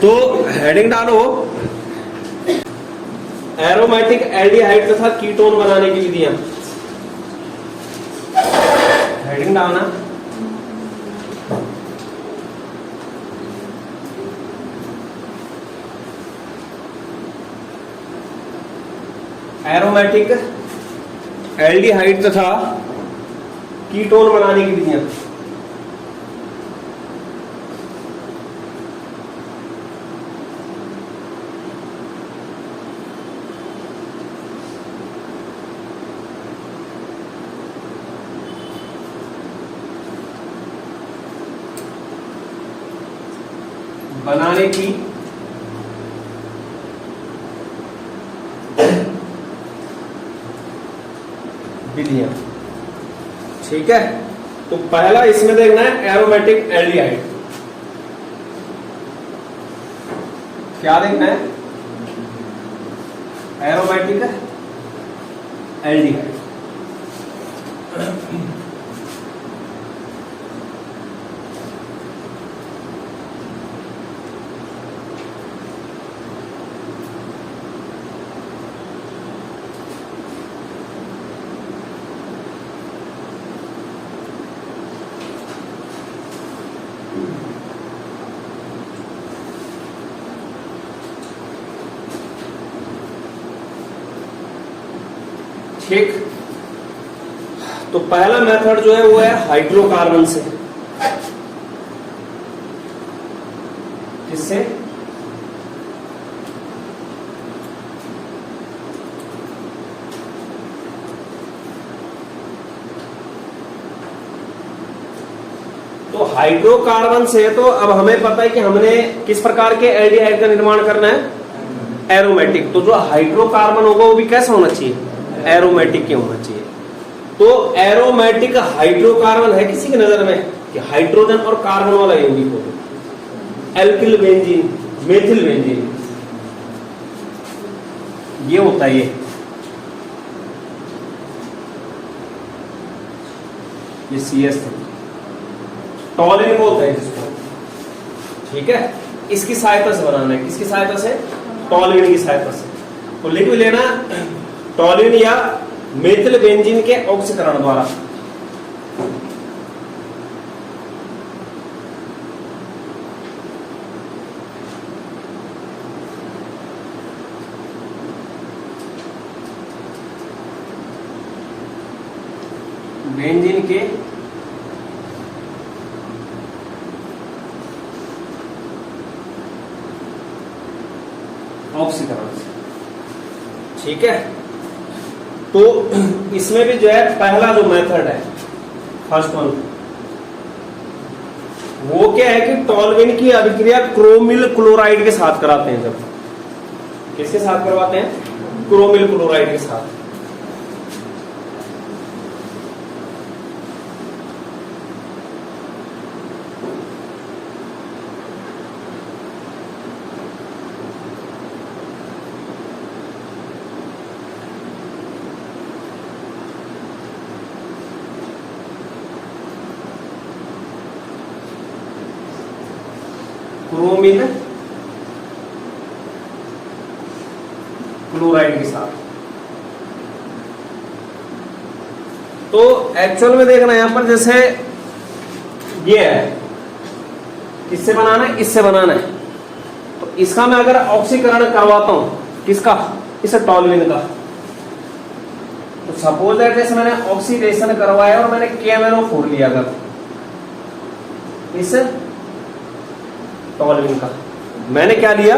तो हेडिंग डालो aromatic aldehyde तथा कीटोन बनाने की विधियां। हेडिंग डालना एरोमेटिक एल्डिहाइड तथा कीटोन बनाने की विधियां। बनाने की विधियां। ठीक है, तो पहला इसमें देखना है एरोमेटिक एल्डिहाइड। क्या देखना है? Aromatic aldehyde. ठीक, तो पहला मेथड जो है वो है हाइड्रोकार्बन से। किससे? तो हाइड्रोकार्बन से तो अब हमें पता है कि हमने किस प्रकार के एल्डिहाइड का निर्माण करना है, एरोमेटिक। तो जो हाइड्रोकार्बन होगा वो भी कैसा होना चाहिए, एरोमेटिक क्यों होना चाहिए। तो एरोमेटिक हाइड्रोकार्बन है किसी की नजर में कि हाइड्रोजन और कार्बन वाला यौगिक हो, एल्किल बेंजीन, मेथिल बेंजीन, ये होता है। ये CS टॉलिन बोलते हैं जिसको। ठीक है, इसकी सहायता से बनाना है। किसकी सहायता से? टॉलिन की सहायता से। तो लिख भी लेना टॉलिन या मेथिल बेंजीन के ऑक्सीकरण द्वारा। बेंजीन के ऑक्सीकरण से। ठीक है, तो इसमें भी जो है पहला जो मेथड है, फर्स्ट वन, वो क्या है कि टॉल्विन की अभिक्रिया क्रोमिल क्लोराइड के साथ कराते हैं। जब किसके साथ करवाते हैं? क्रोमिल क्लोराइड के साथ। क्रोमिल क्लोराइड के साथ। तो एक्चुअल में देखना यहां पर, जैसे ये है, किससे बनाना है? इससे बनाना है। तो इसका मैं अगर ऑक्सीकरण करवाता हूं, किसका? इस टॉल्विन का। तो सपोज दैट जैसे मैंने ऑक्सीडेशन करवाया और मैंने KMnO4 लिया, अगर इस टॉल्विन का मैंने क्या लिया?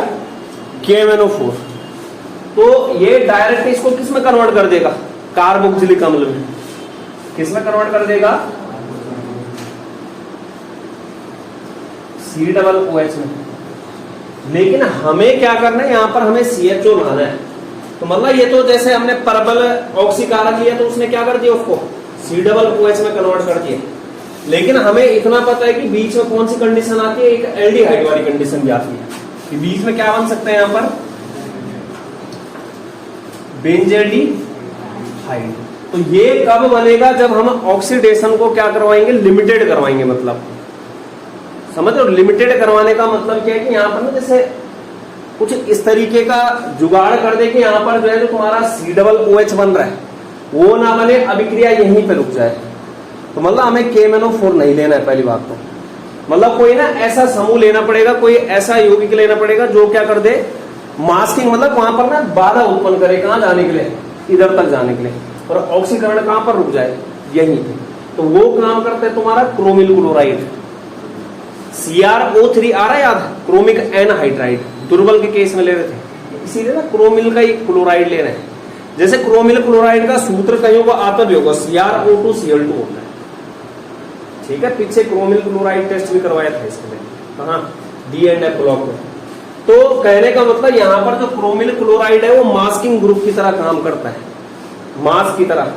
KMnO4। तो ये डायरेक्ट इसको किस में कन्वर्ट कर देगा? कार्बोक्सिलिक अम्ल में। किस में कन्वर्ट कर देगा? COOH में। लेकिन हमें क्या करना है, यहां पर हमें CHO लाना है। तो मतलब ये तो जैसे हमने परबल ऑक्सीकारक लिया तो उसने क्या कर दिया, उसको COOH में कन्वर्ट कर दिया। लेकिन हमें इतना पता है कि बीच में कौन सी कंडीशन आती है, एक एल्डिहाइड वाली कंडीशन भी आती है कि बीच में क्या बन सकता है यहां पर, बेंजेल्डिहाइड। तो ये कब बनेगा? जब हम ऑक्सीडेशन को क्या करवाएंगे, लिमिटेड करवाएंगे। मतलब समझ रहे हो? लिमिटेड करवाने का मतलब क्या है कि यहाँ पर ना जैसे कुछ इस तरीके का जुगाड़ कर दे कि यहाँ पर जो है जो तुम्हारा COOH बन रहा है वो ना बने, अभिक्रिया यहीं पे रुक जाए। तो मतलब हमें KMnO4 नहीं लेना है पहली बात तो। मतलब कोई ना ऐसा समूह लेना पड़ेगा, कोई ऐसा यौगिक लेना पड़ेगा जो क्या कर दे, मास्किंग, मतलब वहां पर ना बाधा उत्पन्न करे, कहाँ जाने के लिए, इधर तक जाने के लिए, और ऑक्सीकरण कहां पर रुक जाए, यहीं पे। तो वो काम करते हैं तुम्हारा क्रोमिल क्लोराइड, CrO3 आ रहा है याद, क्रोमिक एनहाइड्राइड, दुर्बल के केस में ले रहे थे, इसीलिए ना क्रोमिल का ही क्लोराइड ले रहे हैं। जैसे क्रोमिल क्लोराइड का सूत्र कहीं होगा, आता भी होगा, CrO2Cl2 होता है, ठीक है। पीछे क्रोमिल क्लोराइड टेस्ट भी करवाया था इसके लिए, कहाँ, D&F ब्लॉक में। तो कहने का मतलब यहाँ पर जो क्रोमिल क्लोराइड है वो मास्किंग ग्रुप की तरह काम करता है, मास्क की तरह,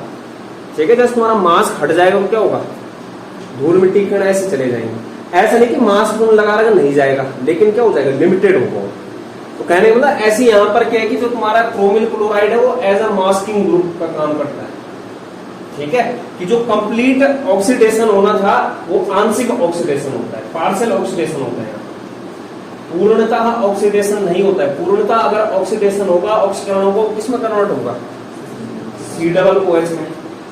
ठीक है। जैसे तुम्हारा मास्क हट जाएगा तो क्या होगा, धूल मिट्टी कण ऐसे चले जाएंगे। ऐसा नहीं कि मास्क तुम लगा रहा नहीं जाएगा, लेकिन क्या हो जाएगा, लिमिटेड होगा। तो कहने का मतलब ऐसी यहाँ पर क्या है कि जो तुम्हारा क्रोमिल क्लोराइड है वो एज अ मास्किंग ग्रुप का काम करता है, ठीक है। कि जो कंप्लीट ऑक्सीडेशन होना था वो आंशिक ऑक्सीडेशन होता है, पार्शियल ऑक्सीडेशन होता है, पूर्णतः ऑक्सीडेशन नहीं होता है। पूर्णतः अगर ऑक्सीडेशन होगा, ऑक्सीकरण होगा, किसमें कन्वर्ट होगा, COOH में।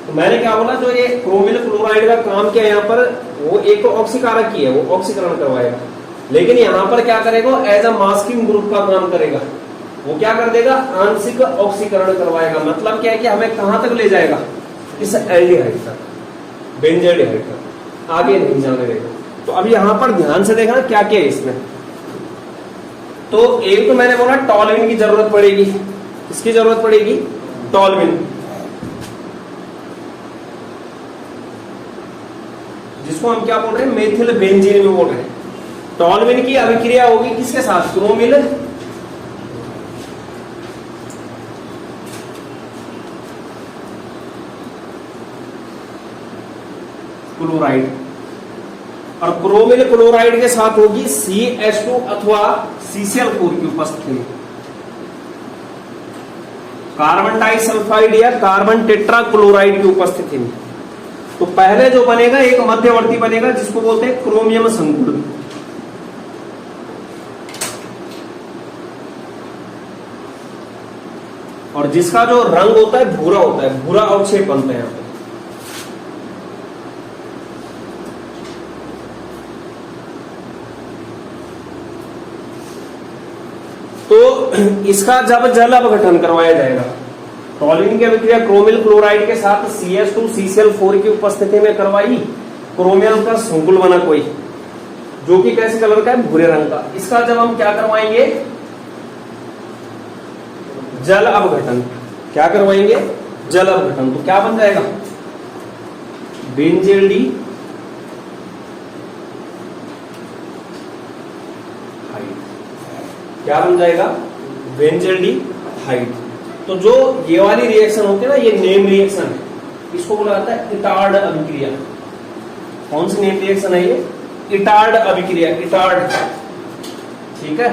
तो मैंने क्या बोला, जो ये क्रोमिल क्लोराइड का काम क्या है यहाँ पर, वो एक तो ऑक्सीकारक ही है, वो ऑक्सीकरण करवाएगा, लेकिन यहाँ पर क्या करेगा, एज अ मास्किंग ग्रुप का काम करेगा। वो क्या कर देगा, आंशिक ऑक्सीकरण करवाएगा। मतलब क्या है कि हमें कहां तक ले जाएगा, इस एल्डिहाइड तक, बेंजोएल्डिहाइड तक, आगे नहीं जाने देगा। तो अब यहां पर ध्यान से देखना क्या क्या है इसमें। तो एक तो मैंने बोला टॉलविन की जरूरत पड़ेगी, इसकी जरूरत पड़ेगी टॉलविन, जिसको हम क्या बोल रहे हैं, मेथिल बेंजीन में बोल रहे हैं। टॉलविन की अभिक्रिया होगी किसके साथ, क्रोमिल क्लोराइड, और क्रोमिल क्लोराइड के साथ होगी CH2 अथवा CCl4 की उपस्थिति में, कार्बन डाइसल्फाइड या कार्बन टेट्रा क्लोराइड की उपस्थिति में। तो पहले जो बनेगा एक मध्यवर्ती बनेगा जिसको बोलते हैं क्रोमियम संकुल, और जिसका जो रंग होता है भूरा होता है, भूरा अवक्षेप बनते हैं यहाँ पे। तो इसका जब जल अपघटन करवाया जाएगा, टॉलविन की अभिक्रिया क्रोमिल क्लोराइड के साथ CH2 CCl4 की उपस्थिति में करवाई, क्रोमियम का संकुल बना कोई, जो कि कैसे कलर का है, भूरे रंग का। इसका जब हम क्या करवाएंगे, जल अपघटन, क्या करवाएंगे, जल अपघटन, तो क्या बन जाएगा, बेंजेल्डी क्या बन जाएगा, बेंजेल्डिहाइड। तो जो ये वाली रिएक्शन होती है ना, ये नेम रिएक्शन है, इसको बोला जाता है इटार्ड अभिक्रिया। कौन सी नेम रिएक्शन है ये, इटार्ड अभिक्रिया, इटार्ड, ठीक है।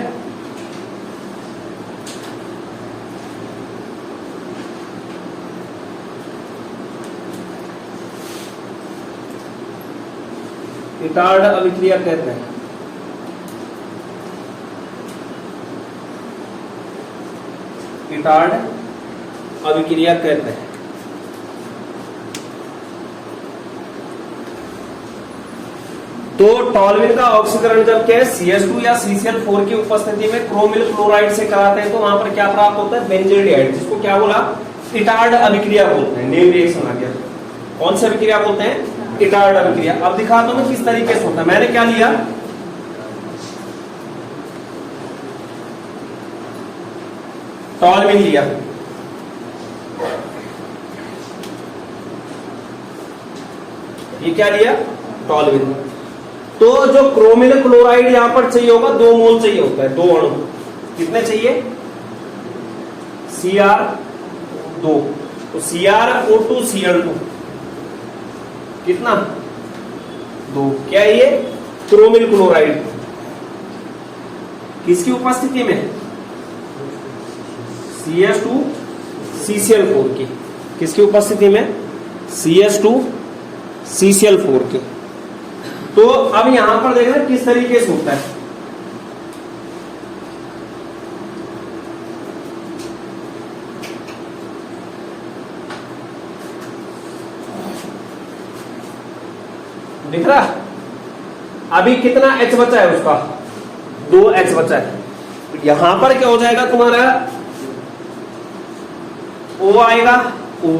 इटार्ड अभिक्रिया कहते हैं। इटार्ड अभिक्रिया कहते हैं। तो टॉलविन का ऑक्सीकरण जब क्या है, CH2 या CCl4 की उपस्थिति में क्रोमिल क्लोराइड से कराते हैं तो वहां पर क्या प्राप्त होता है, बेंजेल्डिहाइड, जिसको क्या बोला, इटार्ड अभिक्रिया बोलते हैं। नेम रिएक्शन आ गया। कौन सी अभिक्रिया बोलते हैं, इटार्ड अभिक्रिया। अब दिखाता हूं मैं किस तरीके से होता है। मैंने क्या लिया, टॉलविन लिया, ये क्या लिया, टॉलविन। तो जो क्रोमिल क्लोराइड यहां पर चाहिए होगा, 2 मोल चाहिए होता है, 2 अणु। कितने चाहिए, Cr2, तो CrO2Cl2 कितना, 2। क्या ये क्रोमिल क्लोराइड किसकी उपस्थिति में, CH2 CCl4 की, किसकी उपस्थिति में, CH2 CCl4 की। तो अब यहां पर देखना किस तरीके से होता है। दिख रहा? अभी कितना H बचा है उसका? 2H बचा है। तो यहां पर क्या हो जाएगा तुम्हारा? O आएगा, O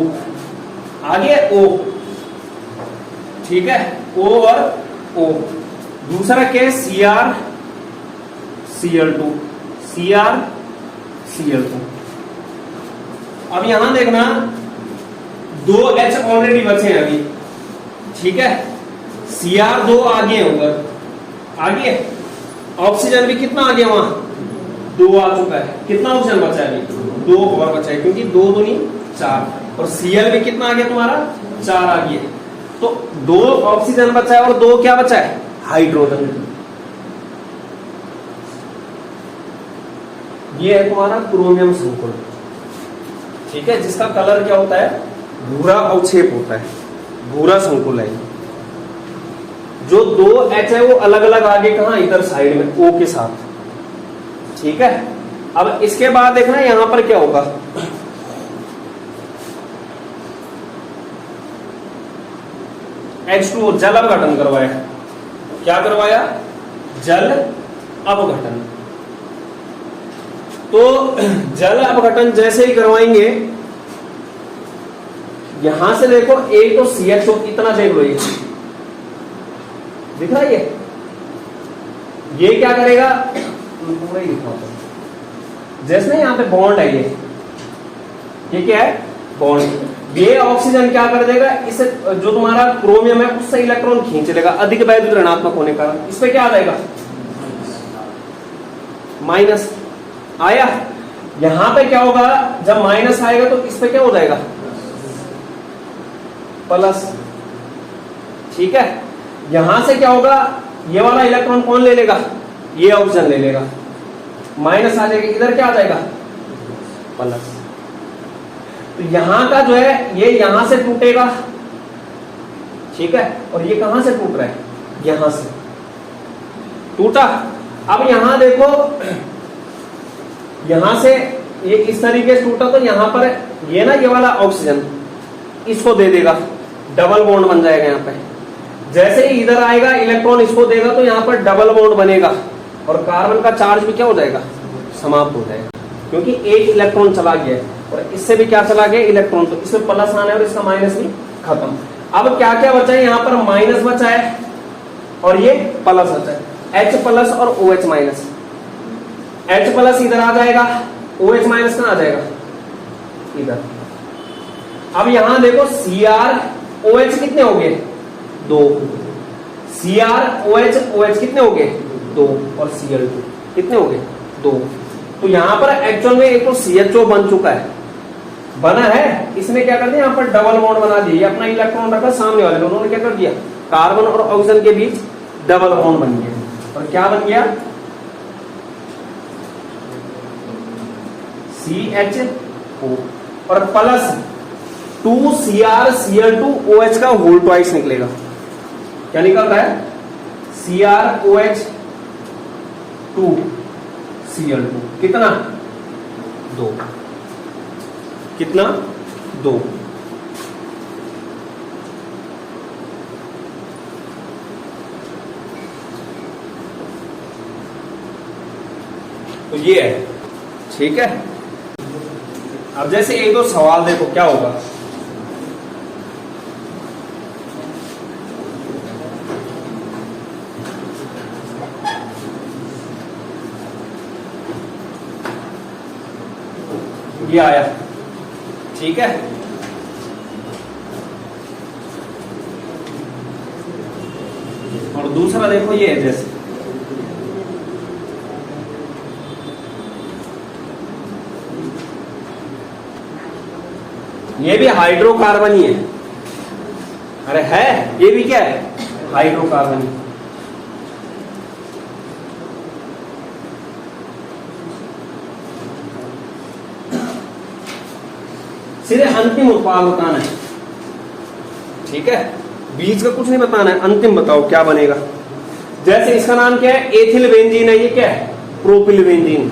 आगे O, ठीक है, O और O। दूसरा क्या है? Cr Cl2, Cr Cl2। अब यहां देखना 2H ऑलरेडी बचे हैं अभी, ठीक है। Cr2 आगे है उधर, आगे ऑक्सीजन भी कितना आ गया वहां? 2 आ चुका है। कितना ऑक्सीजन बचा है अभी? 2 और बचा है, क्योंकि 2 दूनी 4। और Cl भी कितना आ गया तुम्हारा? 4 आ गया। तो 2 ऑक्सीजन बचा है और 2 क्या बचा है? हाइड्रोजन। ये है तुम्हारा क्रोमियम संकुल, ठीक है, जिसका कलर क्या होता है? भूरा अवक्षेप होता है, भूरा संकुल है। जो 2H है वो अलग अलग आगे कहां? इधर साइड में O के साथ, ठीक है। अब इसके बाद देखना यहां पर क्या होगा। H2O जल अपघटन करवाया। क्या करवाया? जल अपघटन। तो जल अपघटन जैसे ही करवाएंगे, यहां से देखो एक तो CHO, इतना देख लो, ये दिख रहा है? ये क्या करेगा? पूरा ही लिखा होता है जैसे यहां पे बॉन्ड है, ये क्या है? बॉन्ड। ये ऑक्सीजन क्या कर देगा? इसे जो तुम्हारा क्रोमियम है उससे इलेक्ट्रॉन खींच लेगा, अधिक वैद्युत ऋणात्मक होने का। इस पे क्या आ जाएगा? माइनस आया। यहां पे क्या होगा? जब माइनस आएगा तो इस पे क्या हो जाएगा? प्लस, ठीक है। यहां से क्या होगा? ये वाला इलेक्ट्रॉन कौन ले लेगा? ये ऑक्सीजन ले लेगा, माइनस आ जाएगा, इधर क्या आ जाएगा? प्लस। तो यहां का जो है ये यहां से टूटेगा, ठीक है, और ये कहां से टूट रहा है? यहां से टूटा। अब यहां देखो, यहां से ये इस तरीके से टूटा, तो यहां पर ये ना, ये वाला ऑक्सीजन इसको दे देगा, डबल बॉन्ड बन जाएगा यहां पे। जैसे ही इधर आएगा इलेक्ट्रॉन इसको देगा तो यहां पर डबल बॉन्ड बनेगा, और कार्बन का चार्ज भी क्या हो जाएगा? समाप्त हो जाएगा, क्योंकि एक इलेक्ट्रॉन चला गया है। और इससे भी क्या चला गया? इलेक्ट्रॉन। तो इसमें प्लस आना है और इसका माइनस भी खत्म। अब क्या क्या बचा है? यहाँ पर माइनस बचा है और ये प्लस बचा है, H प्लस और OH माइनस। H प्लस इधर आ जाएगा, OH माइनस कहां आ जाएगा? इधर। अब यहां देखो Cr OH कितने हो गए? 2। Cr OH OH कितने हो गए? 2। और Cl2 कितने हो गए? 2। तो यहां पर एक्चुअल में एक तो CHO बन चुका है, बना है। इसने क्या कर दिया? यहां पर डबल बॉन्ड बना दिया। ये अपना इलेक्ट्रॉन रखा सामने वाले, उन्होंने क्या कर दिया? कार्बन और ऑक्सीजन के बीच डबल बॉन्ड बन गया। और क्या बन गया? CHO और प्लस 2CrCl2OH का होल ट्वाइस निकलेगा। क्या निकल रहा है? CrOH 2Cl2 कितना? 2। कितना? 2। तो ये है, ठीक है। अब जैसे एक दो सवाल देखो क्या होगा। ये आया, ठीक है। और दूसरा देखो ये है, जैसे ये भी हाइड्रोकार्बन ही है। अरे है, ये भी क्या है? हाइड्रोकार्बन ही। सीधे अंतिम उत्पाद बताना है, ठीक है। बीच का कुछ नहीं बताना है, अंतिम बताओ क्या बनेगा। जैसे इसका नाम क्या है, एथिल बेंजीन है, ये क्या है, प्रोपिल बेंजीन।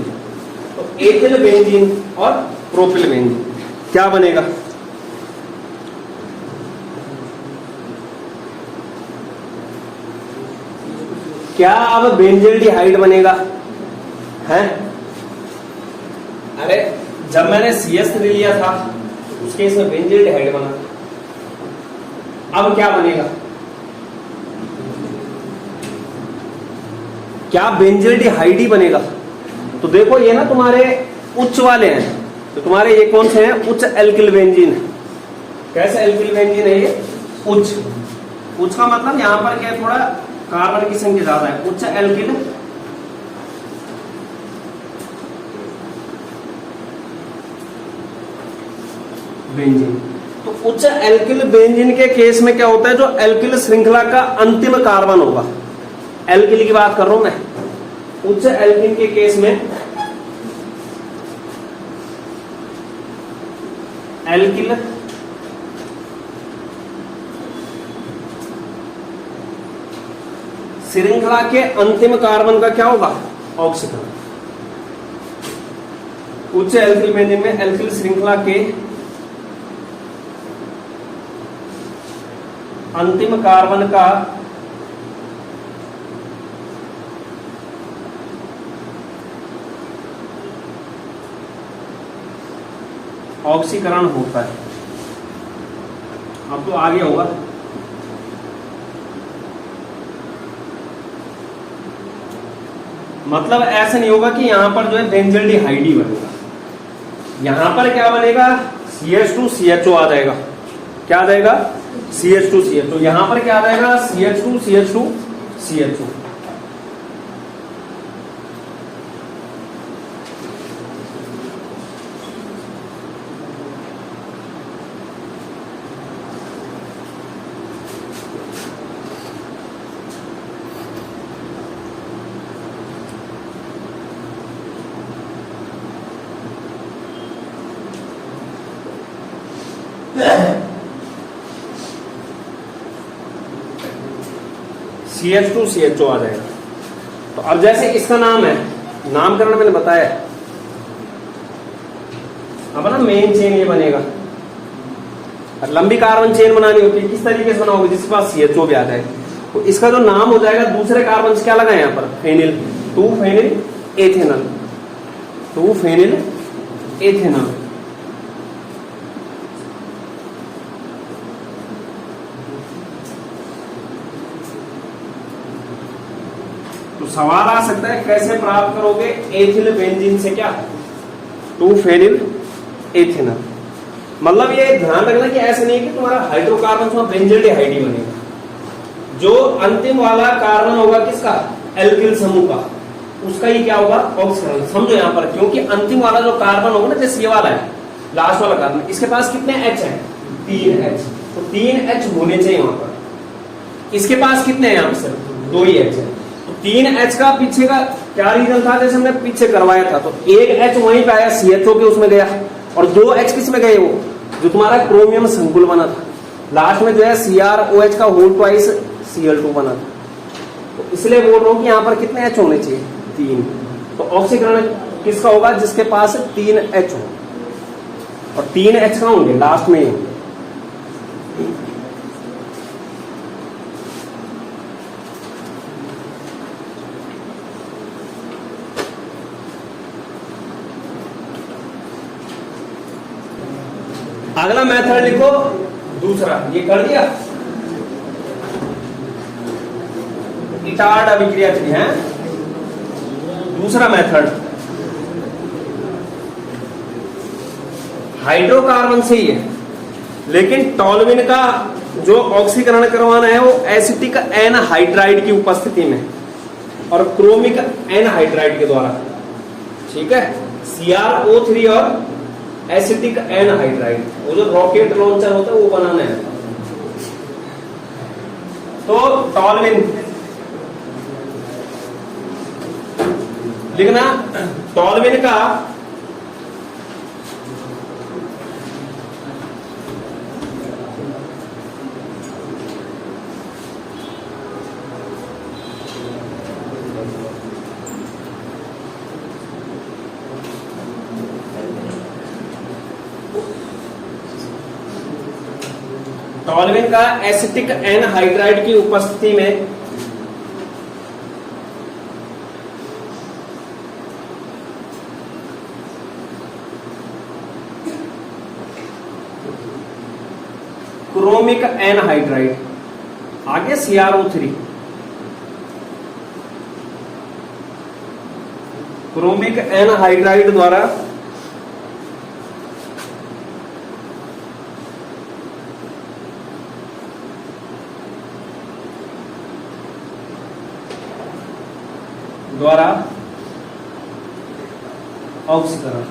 तो एथिल बेंजीन और प्रोपिल बेंजीन क्या बनेगा, क्या अब बेंजील्डिहाइड बनेगा है? अरे जब मैंने CS3 लिया था उसके इसमें बेंजील्डिहाइड बना, अब क्या बनेगा, क्या बेंजील्डिहाइड ही बनेगा। तो देखो ये ना तुम्हारे उच्च वाले हैं, तो तुम्हारे ये कौन से हैं, उच्च एल्किल बेंजीन है। कैसे एल्किल बेंजीन है ये, उच्च। उच्च का मतलब यहां पर क्या है, थोड़ा कार्बन की संख्या ज्यादा है, उच्च एल्किल बेंजीन। तो उच्च एल्किल बेंजीन के केस में क्या होता है, जो एल्किल श्रृंखला का अंतिम कार्बन होगा, एल्किल की बात कर रहा हूं मैं, उच्च एल्किन के केस में एल्किल श्रृंखला के अंतिम कार्बन का क्या होगा, ऑक्सीकरण। उच्च एल्किल बेंजीन में एल्किल श्रृंखला के अंतिम कार्बन का ऑक्सीकरण होता है। अब तो आगे होगा, मतलब ऐसा नहीं होगा कि यहां पर जो है बेंजील्डिहाइड ही बनेगा, यहां पर क्या बनेगा, CH2CHO आ जाएगा। क्या आ जाएगा, CH2CHO। यहां पर क्या आ जाएगा, CH2CH2CHO। CH2CHO आ जाएगा। तो अब जैसे इसका नाम है, नामकरण मैंने बताया, अब ना मेन चेन ये बनेगा। लंबी कार्बन चेन बनानी होती है, किस तरीके से बनाओगे, जिसके पास CHO भी आ जाए, तो इसका जो नाम हो जाएगा, दूसरे कार्बन से क्या लगा है यहां पर, phenyl, 2 phenyl ethanal, 2 phenyl ethanal. तो सवाल आ सकता है कैसे प्राप्त करोगे एथिल बेंजीन से क्या, 2 फेनिल एथेनल। मतलब ये ध्यान रखना कि ऐसे नहीं कि तुम्हारा हाइड्रोकार्बन में बेंजील्डिहाइड ही बनेगा, जो अंतिम वाला कार्बन होगा किसका, एल्किल समूह का, उसका ही क्या होगा, ऑक्सीकरण। समझो यहां पर, क्योंकि अंतिम वाला जो कार्बन होगा ना, जैसे ये वाला है लास्ट वाला कार्बन, इसके पास कितने H है, 3 H, तो 3 H होने चाहिए वहां पर। इसके पास कितने हैं, यहां पर सिर्फ 2 ही H है, 3 H का पीछे का क्या रीजन था, जैसे हमने पीछे करवाया था, तो 1 H वहीं पे आया, CHO के उसमें गया, और 2 H किस में गए, वो जो तुम्हारा क्रोमियम संकुल बना था, लास्ट में जो है CrOH का होल ट्वाइस Cl2 बना था। तो इसलिए बोल रहा हूं कि यहां पर कितने H होने चाहिए, 3। तो ऑक्सीकरण किसका होगा, जिसके पास 3 H हो, और 3 H कहां होंगे, लास्ट में ही होंगे। अगला मेथड लिखो, दूसरा, ये कर दिया, इटार्ड अभिक्रिया है। दूसरा मेथड हाइड्रोकार्बन से ही है, लेकिन टॉल्यूइन का जो ऑक्सीकरण करवाना है वो एसिटिक एनहाइड्राइड की उपस्थिति में और क्रोमिक एनहाइड्राइड के द्वारा, ठीक है, CrO3 और एसिटिक एनहाइड्राइड, वो जो रॉकेट लॉन्चर होता है वो बनाना है। तो टॉल्यूइन लिखना, टॉल्यूइन का टॉल्यूइन का एसिटिक एनहाइड्राइड की उपस्थिति में क्रोमिक एनहाइड्राइड, आगे CrO3, क्रोमिक एनहाइड्राइड द्वारा ऑक्सीकरण।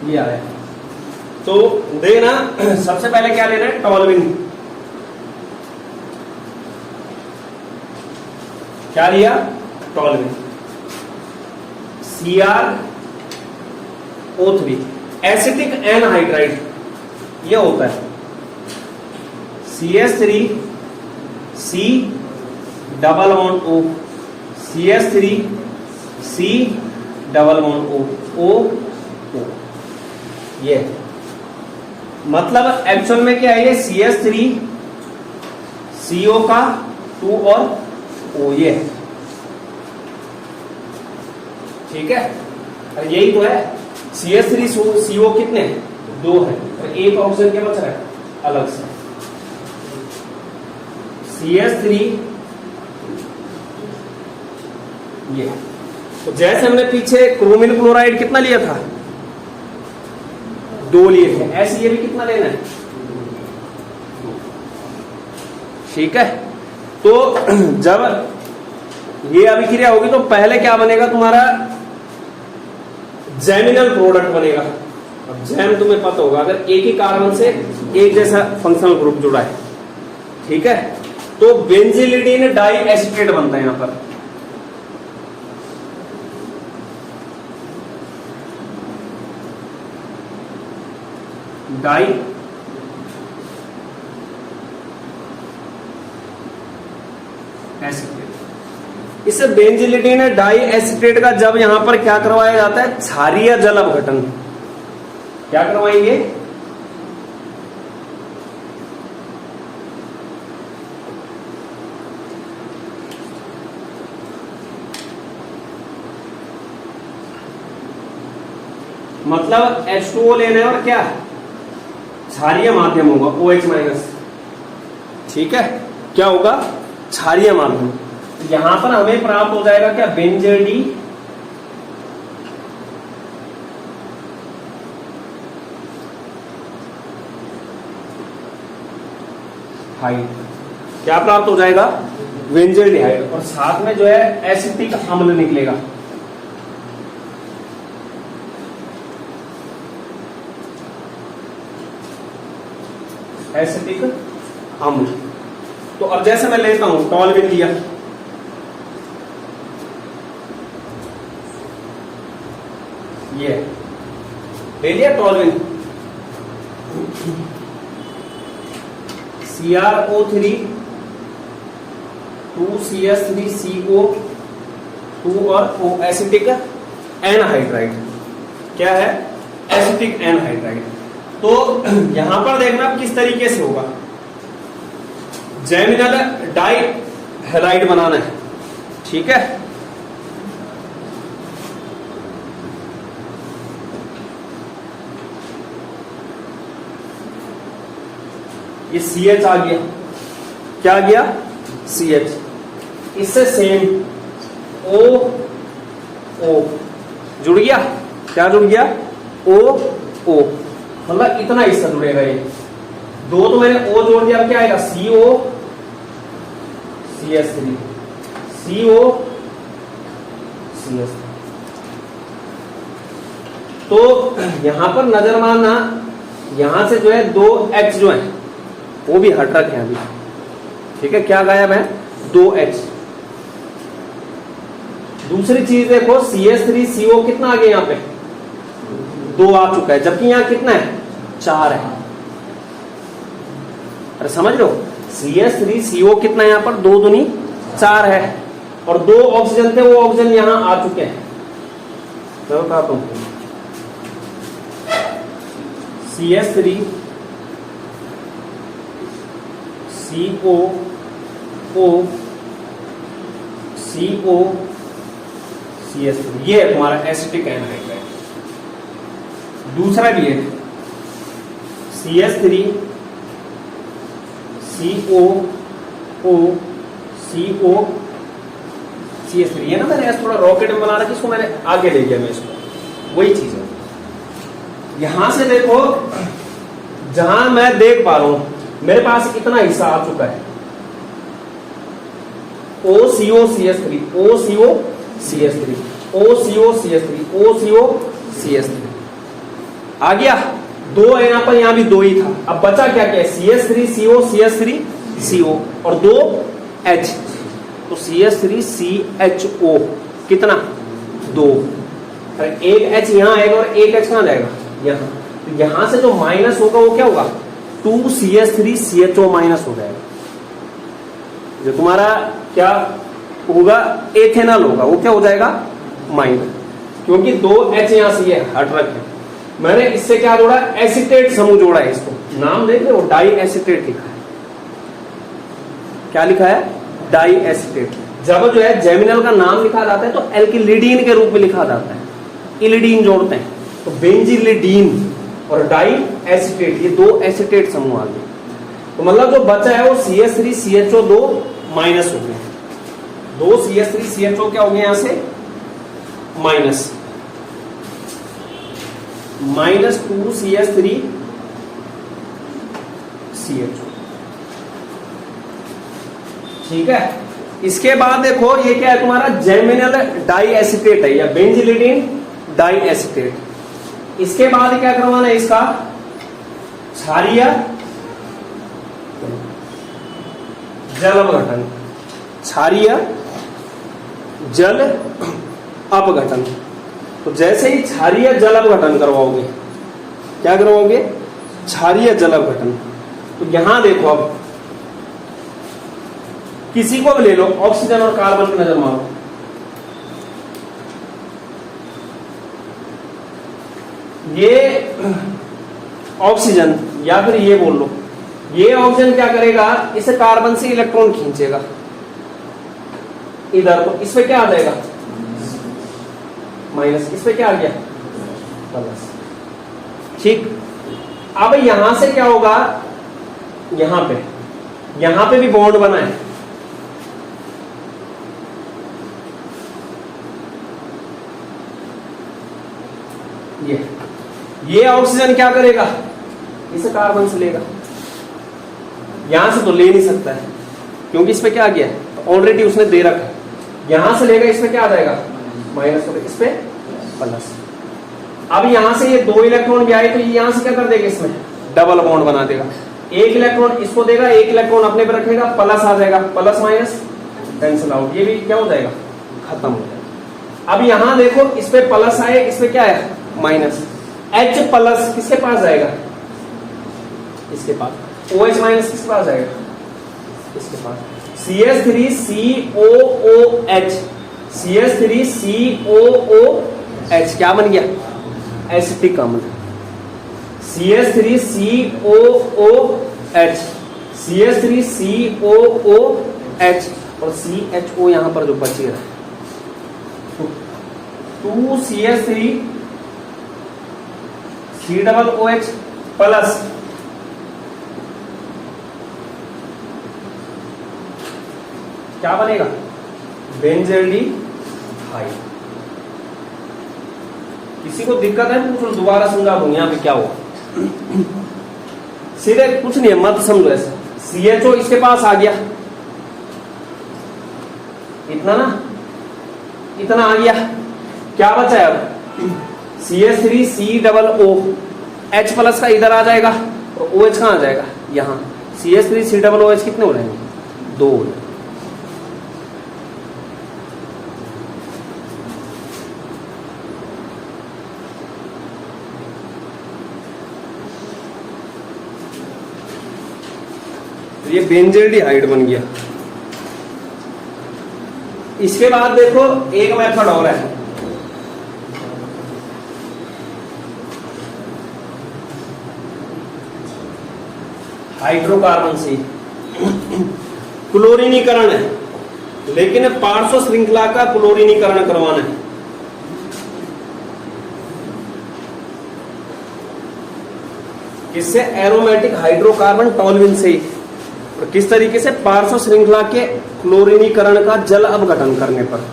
ये आया तो देना सबसे पहले क्या लेना है, टॉल्यूइन। क्या लिया, टॉल्यूइन। CrO3 एसिटिक एनहाइड्राइड ये होता है CH3C double bond O, CH3C double bond O, ये मतलब एक्चुअल में क्या है, ये CH3CO का 2 और O, ये ठीक है। और यही तो है, CH3CO कितने 2 है और एक ऑक्सीजन क्या बच रहा है अलग से, CH3 ये। तो जैसे हमने पीछे क्रोमिल क्लोराइड कितना लिया था, 2 लिए थे, ऐसे ये भी कितना लेना है, ठीक है। तो जब ये अभिक्रिया होगी तो पहले क्या बनेगा तुम्हारा, जेमिनल प्रोडक्ट बनेगा। अब जैम तुम्हें पता होगा, अगर एक ही कार्बन से एक जैसा फंक्शनल ग्रुप जुड़ा है, ठीक है, तो बेंजिलिडीन डाई एसीटेट बनता है यहां पर। डाई एसीटेट, इसे बेंजिलिडीन डाई एसीटेट का जब यहां पर क्या करवाया जाता है, क्षारीय जल अपघटन। क्या करवाएंगे, मतलब H2O लेना है और क्या क्षारीय माध्यम होगा OH-, ठीक है, क्या होगा क्षारीय माध्यम। यहां पर हमें प्राप्त हो जाएगा क्या, बेंजेडी हाइड, क्या प्राप्त हो जाएगा, बेंजेल्डिहाइड, और साथ में जो है एसिटिक अम्ल निकलेगा। एसिटिक अम्ल। तो अब जैसे मैं लेता हूं, टॉल्यूइन लिया, ये ले लिया टॉल्यूइन, CrO3 2CH3CO 2 और O, एसिटिक एनहाइड्राइड। क्या है, एसिटिक एनहाइड्राइड। तो यहां पर देखना किस तरीके से होगा, जेमिनल डाई हैलाइड बनाना है, ठीक है। ये CH आ गया, क्या आ गया, CH, इससे सेम O जुड़ गया, क्या जुड़ गया, O, मतलब इतना हिस्सा जुड़ेगा। ये 2 तो मैंने O जोड़ दिया, अब क्या आएगा, CO CH3 CO CH3। तो यहां पर नजर मारना, यहां से जो है 2 H जो है वो भी हट रखे हैं अभी, ठीक है, क्या गायब है, 2 H। दूसरी चीज देखो, CH3CO कितना आ गया, यहां पे 2 आ चुका है, जबकि यहां कितना है, 4 है। अरे समझ लो, CH3CO कितना है यहां पर, 2 दूनी 4 है, और 2 ऑक्सीजन थे, वो ऑक्सीजन यहां आ चुके हैं। तो बताता हूं, CH3 COO CO CH3, ये है तुम्हारा एसिटिक एनहाइड्राइड। दूसरा भी है CH3 COO CO CH3, ये ना मैंने ऐसा थोड़ा रॉकेट में बना रखा, इसको मैंने आगे ले गया मैं इसको, वही चीज है। यहां से देखो, जहां मैं देख पा रहा हूं मेरे पास इतना हिस्सा आ चुका है, OCO CH3 OCO CH3 OCO CH3 OCO CH3 आ गया। दो है यहां पर, यहां भी दो ही था। अब बचा क्या क्या है, CH3 CO CH3 CO और दो H, तो CH3 CHO कितना, दो। एक H यहां आएगा और एक H कहां जाएगा, यहां। तो यहां से जो माइनस होगा वो क्या होगा, 2CH3 CHO माइनस हो जाएगा। जो तुम्हारा क्या होगा, एथेनॉल होगा, वो क्या हो जाएगा, माइनस, क्योंकि दो H यहां से ये हट रखे। मैंने इससे क्या जोड़ा, एसिटेट समूह जोड़ा है। इसको नाम देख रहे हो, डाई एसिटेट लिखा है। क्या लिखा है, डाई एसिटेट। जब जो है जेमिनल का नाम लिखा जाता है तो एल्किलिडीन के रूप में लिखा जाता है, इलिडीन जोड़ते हैं, तो बेंजिलिडीन और डाई एसिटेट, ये दो एसिटेट समूह आ गए। तो मतलब जो बचा है वो CH3 CHO दो माइनस हो गए, दो CH3 CHO क्या हो गए यहां से माइनस, माइनस 2CH3 CHO, ठीक है। इसके बाद देखो ये क्या है तुम्हारा, जेमिनल डाई एसिटेट है या बेंजिलिडीन डाई एसिटेट। इसके बाद क्या करवाना है, इसका क्षारीय जल अपघटन, क्षारीय जल अपघटन। तो जैसे ही क्षारीय जल अपघटन करवाओगे, क्या करवाओगे, क्षारीय जल अपघटन। तो यहां देखो, अब किसी को भी ले लो, ऑक्सीजन और कार्बन की नजर मारो, ये ऑक्सीजन या फिर ये बोल लो, ये ऑक्सीजन क्या करेगा, इस कार्बन से इलेक्ट्रॉन खींचेगा इधर, तो इस पे क्या आ जाएगा, माइनस, इस पे क्या आ गया, प्लस, ठीक। अब यहां से क्या होगा, यहां पे भी बॉन्ड बना है, ये ऑक्सीजन क्या करेगा, इसे कार्बन से लेगा, यहां से तो ले नहीं सकता है क्योंकि इस पे क्या आ गया, तो ऑलरेडी उसने दे रखा है। यहां से लेगा, इसमें क्या आ जाएगा, माइनस, इस पे प्लस। अब यहां से ये दो इलेक्ट्रॉन भी आए तो ये यहां से क्या कर देगा, इसमें डबल बॉन्ड बना देगा। एक इलेक्ट्रॉन इसको देगा, एक इलेक्ट्रॉन अपने पे रखेगा, प्लस आ जाएगा, प्लस माइनस कैंसिल आउट, ये भी क्या हो जाएगा, खत्म हो जाएगा। अब यहां देखो, इस पे प्लस आए, इस पे क्या है, माइनस। H प्लस किसके पास जाएगा, इसके पास। OH माइनस किसके पास जाएगा, इसके पास। CH3 COOH, CH3 COOH क्या बन गया, एसिटिक अम्ल। CH3 COOH, CH3 COOH और CHO यहां पर जो बचे रहा, 2CH3 COOH प्लस क्या बनेगा, बेंजल्डिहाइड। किसी को दिक्कत है पूछ लो, दोबारा समझा दूंगा यहां पे क्या हुआ। सीधे कुछ नहीं है, मत समझो ऐसा। CHO इसके पास आ गया, इतना ना, इतना आ गया, क्या बचा है अब, CH3 COOH प्लस का इधर आ जाएगा और OH कहां आ जाएगा, यहां। CH3 COOH कितने हो जाएंगे, दो हो जाएंगे। ये बेंजल्डिहाइड बन गया। इसके बाद देखो एक मेथड और है, हाइड्रोकार्बन से क्लोरीनीकरण है, लेकिन पार्श्व श्रृंखला का क्लोरीनीकरण करवाना है। किससे? एरोमेटिक हाइड्रोकार्बन टॉल्यूइन से। और किस तरीके से? पार्श्व श्रृंखला के क्लोरीनीकरण का जल अपघटन करने पर।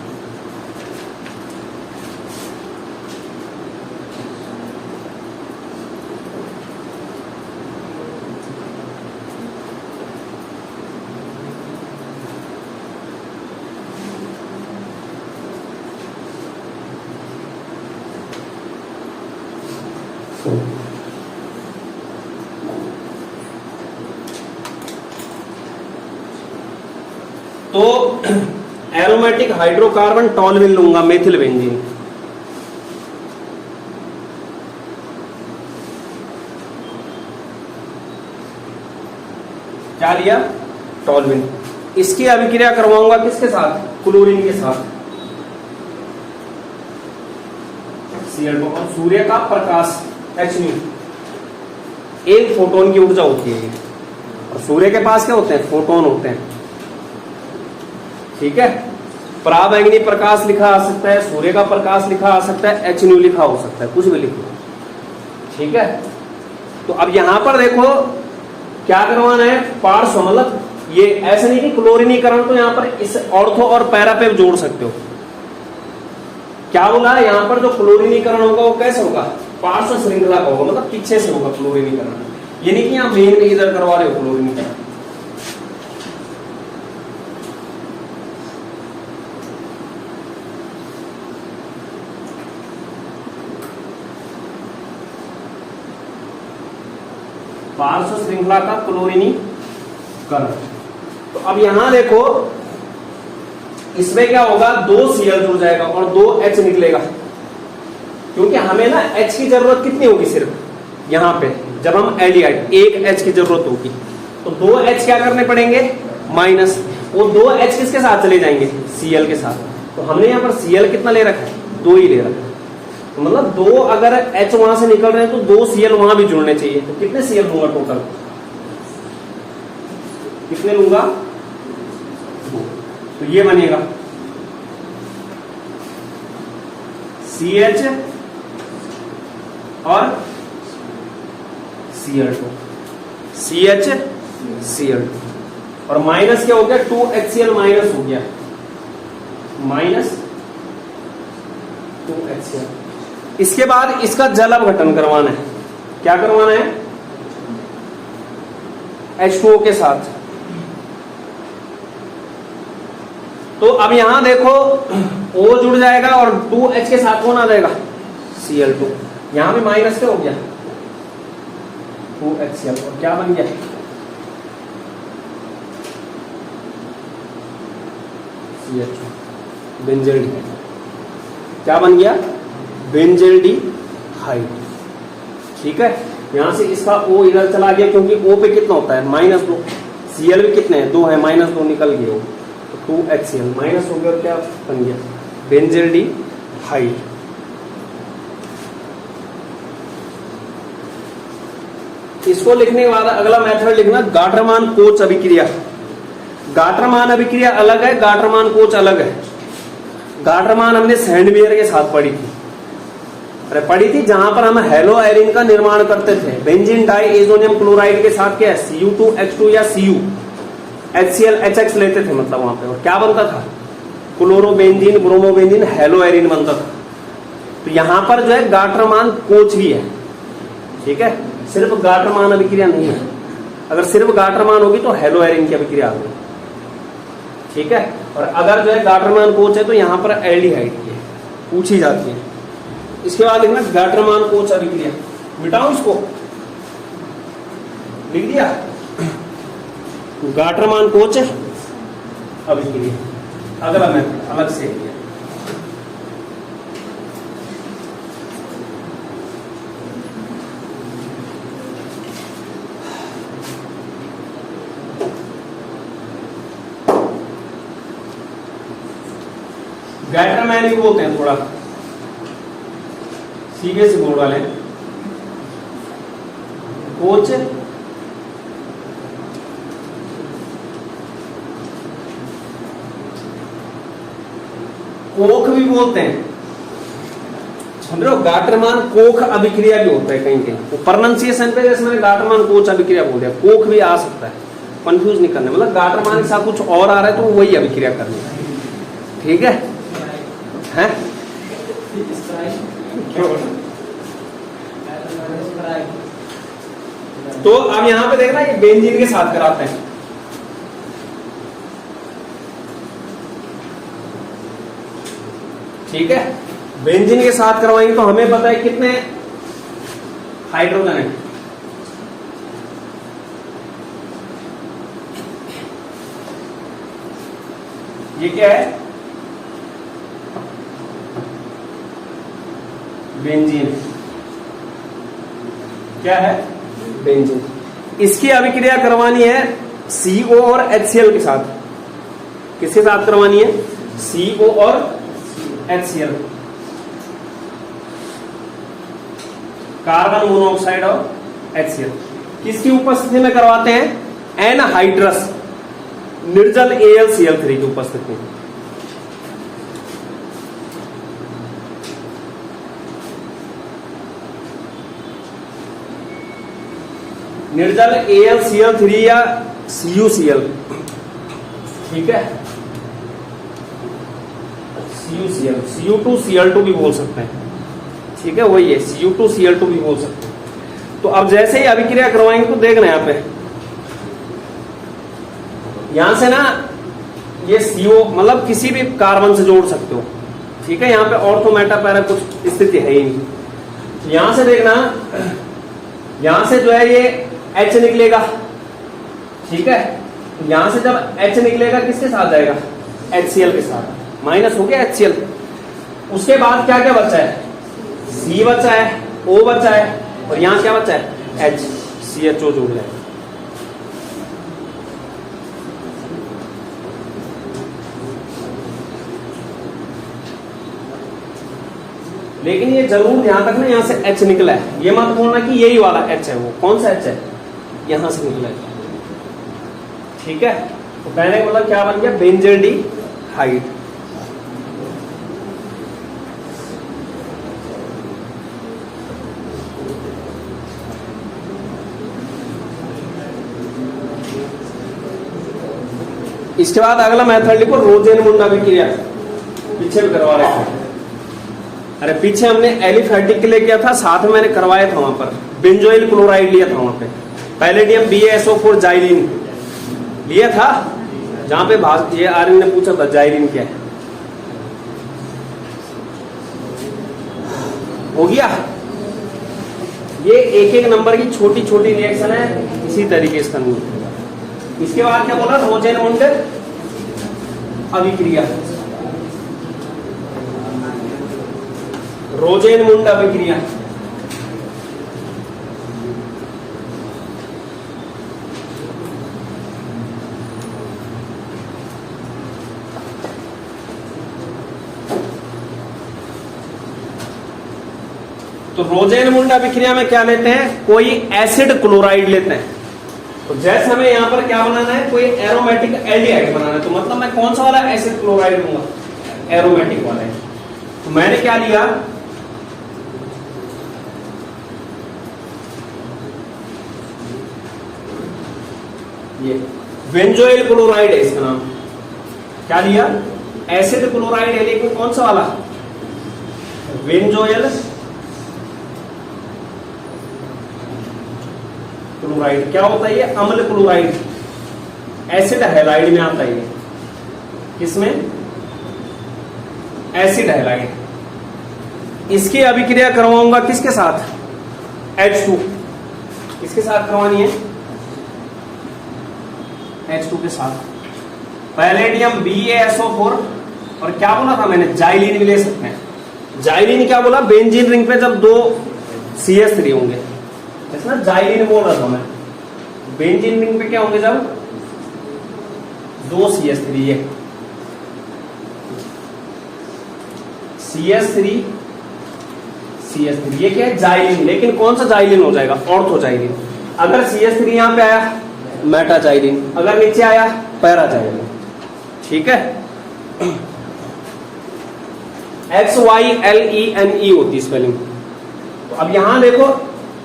तो एरोमेटिक हाइड्रोकार्बन टॉल्यूइन लूंगा, मेथिल बेंजीन। क्या लिया? टॉल्यूइन। इसकी अभिक्रिया करवाऊंगा किसके साथ? क्लोरीन के साथ। Cl2। और सूर्य का प्रकाश Hν, एक फोटोन की ऊर्जा होती है, और सूर्य के पास क्या होते हैं? फोटोन होते हैं। ठीक है, पराबैंगनी प्रकाश लिखा आ सकता है, सूर्य का प्रकाश लिखा आ सकता है, Hν लिखा हो सकता है, कुछ भी लिखो। ठीक है, तो अब यहां पर देखो क्या करवाना है? पार्श्व, मतलब ये ऐसा नहीं कि क्लोरीनीकरण, तो यहां पर इस ऑर्थो और पैरा पे जोड़ सकते हो। क्या बोला? यहां पर जो क्लोरीनीकरण होगा वो कैसे होगा? पार्श्व श्रृंखला का होगा, मतलब पीछे से होगा क्लोरीनीकरण। ये नहीं कि यहां मेन में इधर करवा रहे हो क्लोरीनीकरण। पार्श्व श्रृंखला का क्लोरीनीकरण। तो अब यहां देखो, इसमें क्या होगा? 2 Cl जुड़ जाएगा और 2 H निकलेगा, क्योंकि हमें ना H की जरूरत कितनी होगी? सिर्फ यहां पे जब हम एल्डिहाइड, 1 H की जरूरत होगी, तो 2 H क्या करने पड़ेंगे? माइनस। वो 2 H किसके साथ चले जाएंगे? Cl के साथ। तो हमने यहां पर Cl कितना ले रखा है? 2 ही ले रखा है। तो मतलब 2, अगर H वहां से निकल रहे हैं तो 2 Cl वहां भी जुड़ने चाहिए। तो कितने Cl लूंगा टोटल? कितने लूंगा? 2। तो ये बनेगा CH और Cl2, CH Cl2, और माइनस क्या हो गया? 2HCl माइनस हो गया, माइनस 2HCl। इसके बाद इसका जल अपघटन करवाना है। क्या करवाना है? H2O के साथ। तो अब यहां देखो, O जुड़ जाएगा और 2H के साथ कौन आ जाएगा? Cl2। यहां भी माइनस क्या हो गया? 2HCl। और क्या बन गया? CH2, benzaldehyde. क्या बन गया? बेंजल्डिहाइड। ठीक है, यहां से इसका O इधर चला गया, क्योंकि O पे कितना होता है? -2। Cl भी कितने हैं? 2 है, -2 निकल गया, तो 2HCl माइनस हो गया, और क्या बन गया? बेंजल्डिहाइड। इसको लिखने के बाद अगला मेथड लिखना, गाटरमान कोच अभिक्रिया। गाटरमान अभिक्रिया अलग है, गाटरमान कोच अलग है। गाटरमान हमने सैंडवेयर के साथ पढ़ी थी, पढ़ी थी, जहां पर हम हेलो एरिन का निर्माण करते थे। बेंजीन डाई एजोनियम क्लोराइड के साथ क्या है? Cu2H2 या Cu, HCl HX लेते थे, मतलब वहां पे। और क्या बनता था? क्लोरोबेंजीन, ब्रोमोबेंजीन, हेलो एरिन बनता था। तो यहां पर जो है गाटरमान कोच भी है। ठीक है, सिर्फ गाटरमान अभिक्रिया नहीं है। अगर सिर्फ गाटरमान होगी तो हेलो एरिन की अभिक्रिया आ गई। ठीक है, और अगर जो है गाटरमान कोच है तो यहां पर एल्डिहाइड की है, पूछी जाती है। इसके बाद लिखना गाटरमान कोच अभिक्रिया। मिटाऊं इसको? लिख दिया, गाटरमान कोच अभिक्रिया। अगला मैं अलग से लिया। गाटरमैनिक होते हैं, थोड़ा सीधे से बोर्ड वाले। कोच कोख भी बोलते हैं, समझ रहे हो, गाटरमान कोख अभिक्रिया भी होता है कहीं कहीं, वो प्रोनाउंसिएशन पे जैसे मैंने गाटरमान कोच अभिक्रिया बोल दिया, कोख भी आ सकता है, कंफ्यूज नहीं करना, मतलब गाटरमान के साथ कुछ और आ रहा है तो वही अभिक्रिया करनी है, ठीक है, हैं? तो अब यहां पे देखना ये बेंजीन के साथ कराते हैं, ठीक है, बेंजीन के साथ करवाएंगे तो हमें पता है कितने हाइड्रोजन है, ये क्या है, बेंजीन, क्या है, बेंजीन। इसकी अभिक्रिया करवानी है CO और HCl के साथ, किसके साथ करवानी है, CO और HCl, कार्बन मोनोऑक्साइड और HCl, किसकी उपस्थिति में करवाते हैं, एनहाइड्रस निर्जल AlCl3 की उपस्थिति में। निर्जल AlCl3 या CuCl, ठीक है, CuCl, Cu2Cl2 भी बोल सकते हैं, ठीक है, वही है, Cu2Cl2 भी बोल सकते हैं। तो अब जैसे ही अभिक्रिया करवाएंगे तो देखना यहां पे, यहां से ना ये CO मतलब किसी भी कार्बन से जोड़ सकते हो, ठीक है, यहां पे ऑर्थो मेटा पैरा कुछ स्थिति है ही नहीं। यहां से देखना, यहां से जो है ये H निकलेगा, ठीक है, यहां से जब H निकलेगा किसके साथ जाएगा, HCl के साथ, माइनस हो गया HCl। उसके बाद क्या क्या बचा है, C बचा है, O बचा है, और यहां क्या बचा है, H, CHO जुड़ जाएगा। लेकिन ये जरूर ध्यान रखना यहां से H निकला है, ये मत बोलना कि यही वाला H है, वो कौन सा H है, यहां से निकला है, ठीक है। तो कहने का मतलब क्या बन गया, बेंजल्डिहाइड। इसके बाद अगला मेथड लिखो, रोजेनमुंड अभिक्रिया, पीछे भी करवा रहे थे, अरे पीछे हमने एलिफेटिक के लिए किया था, साथ में मैंने करवाया था वहां पर, बेंजोइल क्लोराइड लिया था वहां पे, पैलेडियम BaSO4 जाइलिन लिया था, जहां पे ये आर्यन ने पूछा था जाइलिन क्या है, हो गया। ये एक एक नंबर की छोटी छोटी रिएक्शन है, इसी तरीके से करनी है। इसके बाद क्या बोला, रोजेनमुंड अभिक्रिया, रोजेनमुंड अभिक्रिया, तो रोजेनमुंड अभिक्रिया में क्या लेते हैं, कोई एसिड क्लोराइड लेते हैं। तो जैसे हमें यहां पर क्या बनाना है, कोई एरोमेटिक एल्डिहाइड बनाना है, तो मतलब मैं कौन सा वाला एसिड क्लोराइड लूंगा, एरोमेटिक वाला है। तो मैंने क्या लिया, ये बेंजोइल क्लोराइड है इसका नाम, क्या लिया, एसिड क्लोराइड है, लेकिन कौन सा वाला, बेंजोइल क्लोराइड। क्या होता है ये, अम्ल क्लोराइड, एसिड हैलाइड में आता है ये, किसमें, एसिड हैलाइड। इसकी अभिक्रिया करवाऊंगा किसके साथ, H2, किसके साथ करवानी है, H2 के साथ, पैलेडियम BaSO4, और क्या बोला था मैंने, जाइलिन भी ले सकते हैं। जाइलिन क्या बोला, बेंजीन रिंग पे जब दो CH3 होंगे, ना जाइलिन बोल रहा था मैं, बेंजीन रिंग पे क्या होंगे जब दो CH3, ये CH3 ये क्या है, जाइलिन, लेकिन कौन सा जाइलिन हो जाएगा, ऑर्थो जाइलिन। अगर CH3 यहां पे आया, मेटा जाइलिन, अगर नीचे आया, पैरा जाइलिन, ठीक है। XYLENE होती है स्पेलिंग। तो अब यहां देखो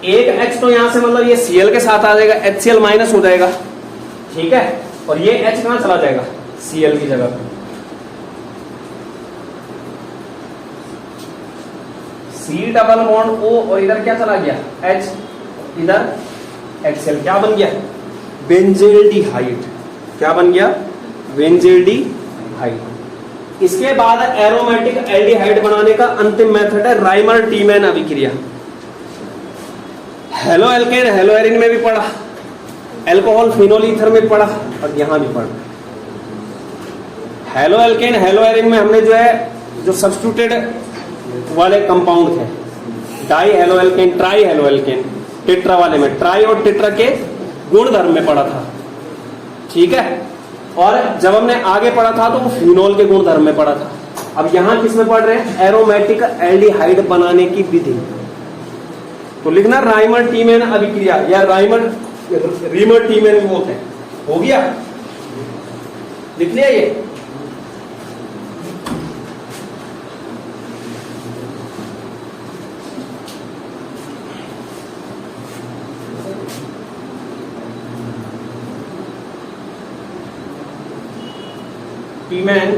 एक H तो यहां से मतलब ये Cl के साथ आ जाएगा, HCl माइनस हो जाएगा, ठीक है, और ये H कहां चला जाएगा, Cl की जगह पर। C डबल बॉन्ड O और इधर क्या चला गया H, इधर HCl, क्या बन गया, बेंजेल्डिहाइड। क्या बन गया, बेंजेल्डिहाइड। इसके बाद एरोमेटिक एल्डिहाइड बनाने का अंतिम मेथड है राइमर टीमैन अभिक्रिया। हेलो एल्केन हेलो एरिन में भी पढ़ा, अल्कोहल फिनोल ईथर में पढ़ा, और यहां भी पढ़ा। हेलो एल्केन हेलो एरिन में हमने जो है जो सब्स्टिट्यूटेड वाले कंपाउंड थे, die halo alkane, try halo alkane, tetra वाले में ट्राई और टेट्रा के गुण धर्म में पढ़ा था, ठीक है। और जब हमने आगे पढ़ा था तो वो फिनोल के गुण धर्म में पढ़ा था। अब यहां किस में पढ़ रहे हैं, एरोमेटिक एल्डिहाइड बनाने की विधि। तो लिखना राइमर टीमैन अभिक्रिया या रीमर टीमैन वो है, हो गया, लिख लिया ये। टीमैन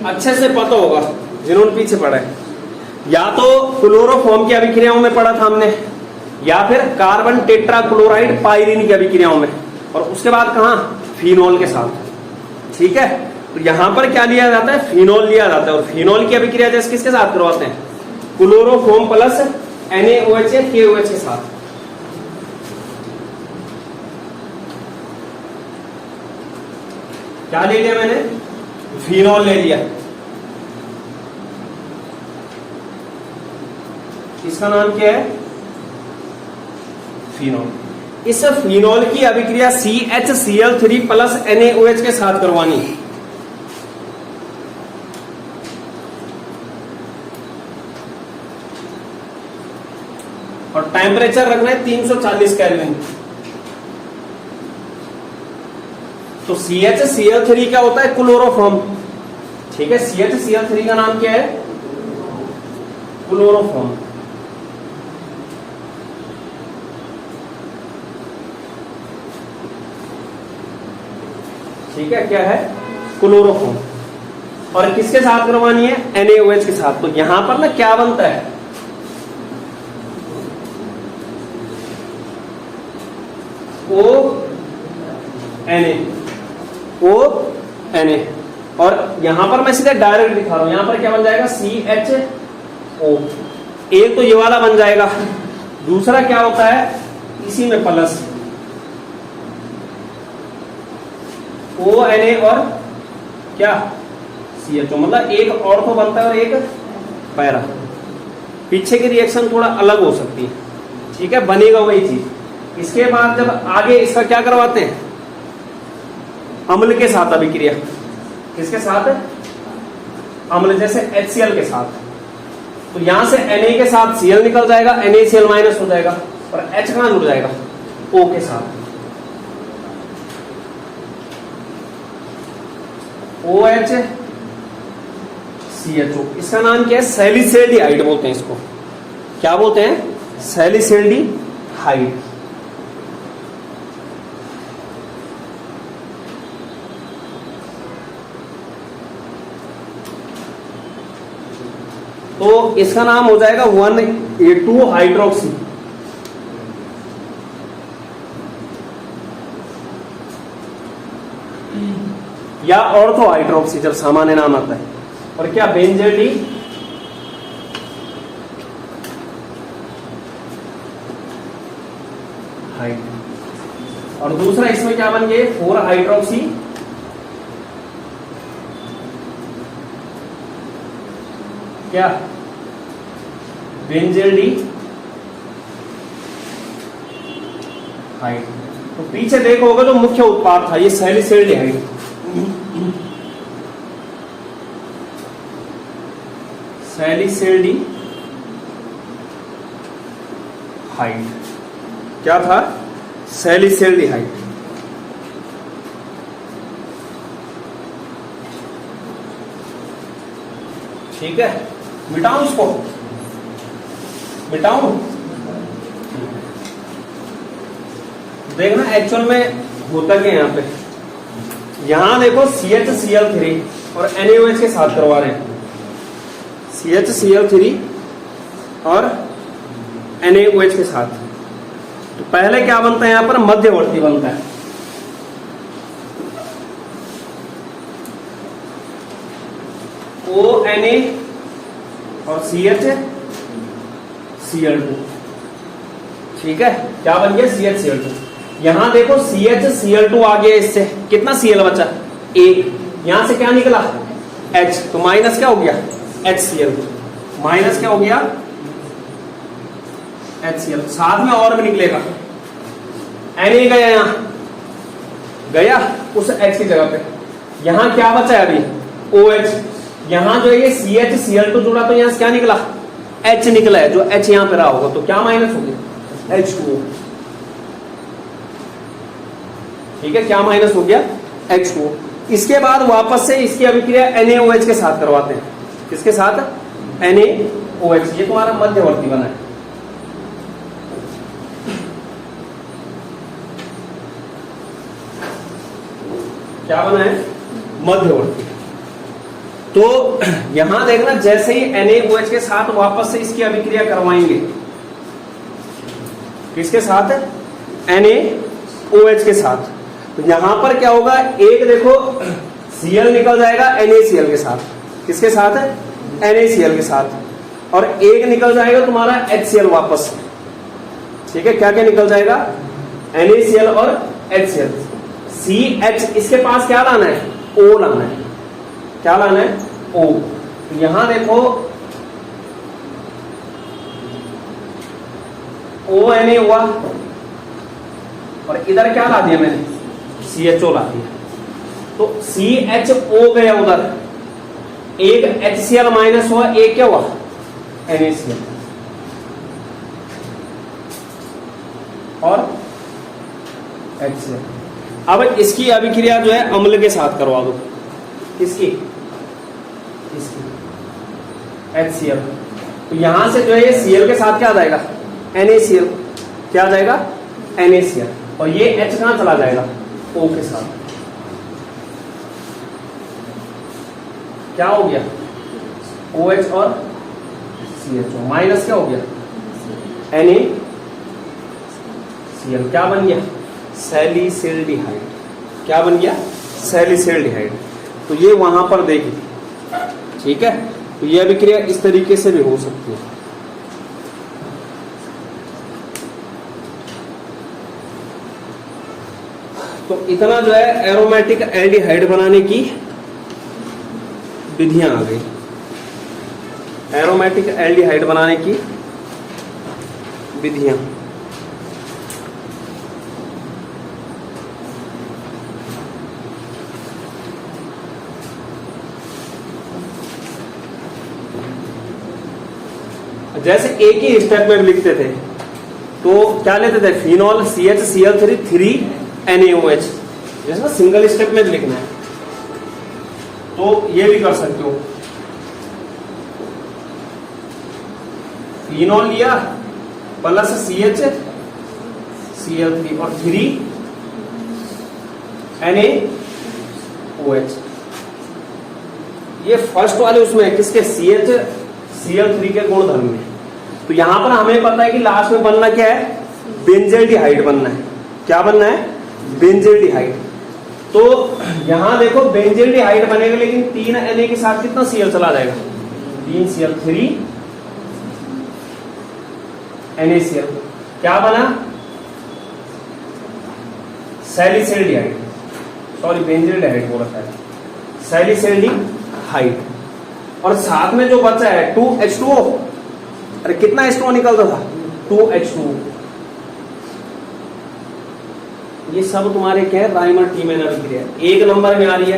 अच्छे से पता होगा जिन्होंने पीछे पढ़ा है, या तो क्लोरोफॉर्म की अभिक्रियाओं में पढ़ा था हमने, या फिर कार्बन टेट्रा क्लोराइड पाइरीन की अभिक्रियाओं में, और उसके बाद कहां, फिनोल के साथ, ठीक है। तो यहां पर क्या लिया जाता है, फिनोल लिया जाता है, और फिनोल की अभिक्रिया जैसे किसके साथ करवाते हैं, क्लोरोफॉर्म प्लस NaOH या KOH के साथ। क्या ले लिया मैंने, फिनोल ले लिया, इसका नाम क्या है, फिनोल। इस फिनोल की अभिक्रिया CHCl3 प्लस NaOH के साथ करवानी। और टेम्परेचर रखना है 340 केल्विन। तो CHCl3 क्या होता है, क्लोरोफॉर्म, ठीक है। CHCl3 का नाम क्या है, क्लोरोफॉर्म। ठीक है, क्या है, क्लोरोफॉर्म। और किसके साथ करवानी है, NaOH के साथ। तो यहां पर ना क्या बनता है, ONA, और यहां पर मैं सीधे डायरेक्ट दिखा रहा हूं, यहां पर क्या बन जाएगा, CHO। एक तो ये वाला बन जाएगा, दूसरा क्या होता है, इसी में प्लस ONA और क्या, CHO, मतलब एक ऑर्थो बनता है और एक पैरा। पीछे की रिएक्शन थोड़ा अलग हो सकती है, ठीक है, बनेगा वही चीज। इसके बाद जब आगे इसका क्या करवाते हैं, अम्ल के साथ अभिक्रिया। किसके साथ, अम्ल, जैसे HCl के साथ। तो यहां से Na के साथ Cl निकल जाएगा, NaCl माइनस हो जाएगा, और H कहां जुड़ जाएगा, O के साथ, OH CHO। इसका नाम क्या है, सैलिसैल्डिहाइड बोलते हैं इसको। क्या बोलते हैं, सैलिसैल्डिहाइड। तो इसका नाम हो जाएगा 1A2 हाइड्रोक्सी। या ऑर्थो हाइड्रोक्सी जब सामान्य नाम आता है। और क्या, बेंजेडी हाइड। और दूसरा इसमें क्या बन गए, 4 हाइड्रोक्सी क्या, बेंजेडी हाइड। तो पीछे देखोगे तो मुख्य उत्पाद था ये सैलिसैल्डिहाइड। सैलिसैल्डिहाइड क्या था, सैलिसिल्डिहाइड। ठीक है, मिटाऊं इसको, मिटाऊं। देखना एक्चुअल में होता क्या यहां पे, यहां देखो CHCl3 और NaOH के साथ करवा रहे हैं, CHCl3 और NaOH के साथ। तो पहले क्या बनता है यहां पर, मध्यवर्ती बनता है। ONa और CHCl2। ठीक है, क्या बन गया, CHCl2। यहां देखो CHCl2 आ गया, इससे कितना Cl बचा, 1। यहां से क्या निकला, H, तो माइनस क्या हो गया, HCl, माइनस क्या हो गया, HCl। साथ में और भी निकलेगा, Na गया, यहां गया उस H की जगह पे। यहां क्या बचा है अभी, OH। यहां जो ये CHCl2 जुड़ा तो यहां से क्या निकला, H निकला है, जो H यहां पे रहा होगा, तो क्या माइनस हो गया, H2O। ठीक है, क्या माइनस हो गया, H2O। इसके बाद वापस से इसकी अभिक्रिया NaOH के साथ करवाते हैं। किसके साथ, NaOH। ये तुम्हारा मध्यवर्ती बना है। क्या बना है, मध्यवर्ती। तो यहां देखना, जैसे ही NaOH के साथ वापस से इसकी अभिक्रिया करवाएंगे, किसके साथ, NaOH के साथ, तो यहां पर क्या होगा, एक देखो Cl निकल जाएगा NaCl के साथ। किसके साथ, NaCl के साथ। और एक निकल जाएगा तुम्हारा HCl वापस। ठीक है, क्या क्या निकल जाएगा, NaCl और HCl। CH इसके पास क्या लाना है, O लाना है। क्या लाना है, O। तो यहां देखो ONa हुआ, और इधर क्या ला दिया मैंने, CHO ला दिया। तो CHO गया उधर, एक HCl माइनस हुआ, एक क्या हुआ, NaCl। और HCl। अब इसकी अभिक्रिया जो है अम्ल के साथ करवा दो। किसकी, इसकी HCl। तो यहां से जो है ये Cl के साथ क्या आ जाएगा, NaCl। क्या आ जाएगा, NaCl। और ये H कहां चला जाएगा, O के साथ। क्या हो गया, OH और CHO, माइनस क्या हो गया, NaCl। क्या बन गया, सैलिसिल्डिहाइड। क्या बन गया, सैलिसिल्डिहाइड। तो ये वहां पर देगी। ठीक है, तो ये अभिक्रिया इस तरीके से भी हो सकती है। तो इतना जो है एरोमेटिक एल्डिहाइड बनाने की विधियां आ गई। एरोमेटिक एल्डिहाइड बनाने की विधियां। जैसे एक ही स्टेप में लिखते थे तो क्या लेते थे, फिनॉल CHCl3 3NaOH। जैसे ना सिंगल स्टेप में लिखना है तो ये भी कर सकते हो। फिनॉल लिया प्लस CHCl3 और 3NaOH। ये फर्स्ट वाले उसमें किसके, CHCl3 के गुण धर्म में। तो यहां पर हमें पता है कि लास्ट में बनना क्या है, बेंजेल्डिहाइड बनना है। क्या बनना है, बेंजेल्डिहाइड। तो यहां देखो बेंजेल्डिहाइड बनेगा, लेकिन 3 Na के साथ कितना Cl चला जाएगा, 3Cl 3 NaCl। क्या बना, सैलिसिल्डिहाइड, सॉरी बेंजेल्डिहाइड बोला था, सैलिसिल्डिहाइड। और साथ में जो बचा है 2H2O। अरे कितना H2O निकलता था, 2H2O। ये सब तुम्हारे क्या है, राइमर टीमेन अभिक्रिया। एक नंबर में आ रही है,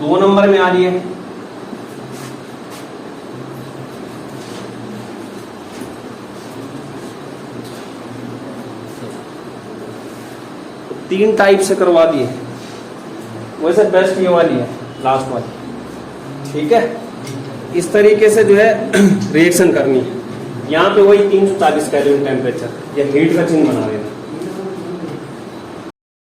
दो नंबर में आ रही है, 3 टाइप से करवा दिए, वैसे बेस्ट ये वाली है, लास्ट वाली, ठीक है। इस तरीके से जो है रिएक्शन करनी है। यहाँ पे वही 340 केल्विन टेम्परेचर, या हीट का चिन्ह बना देना।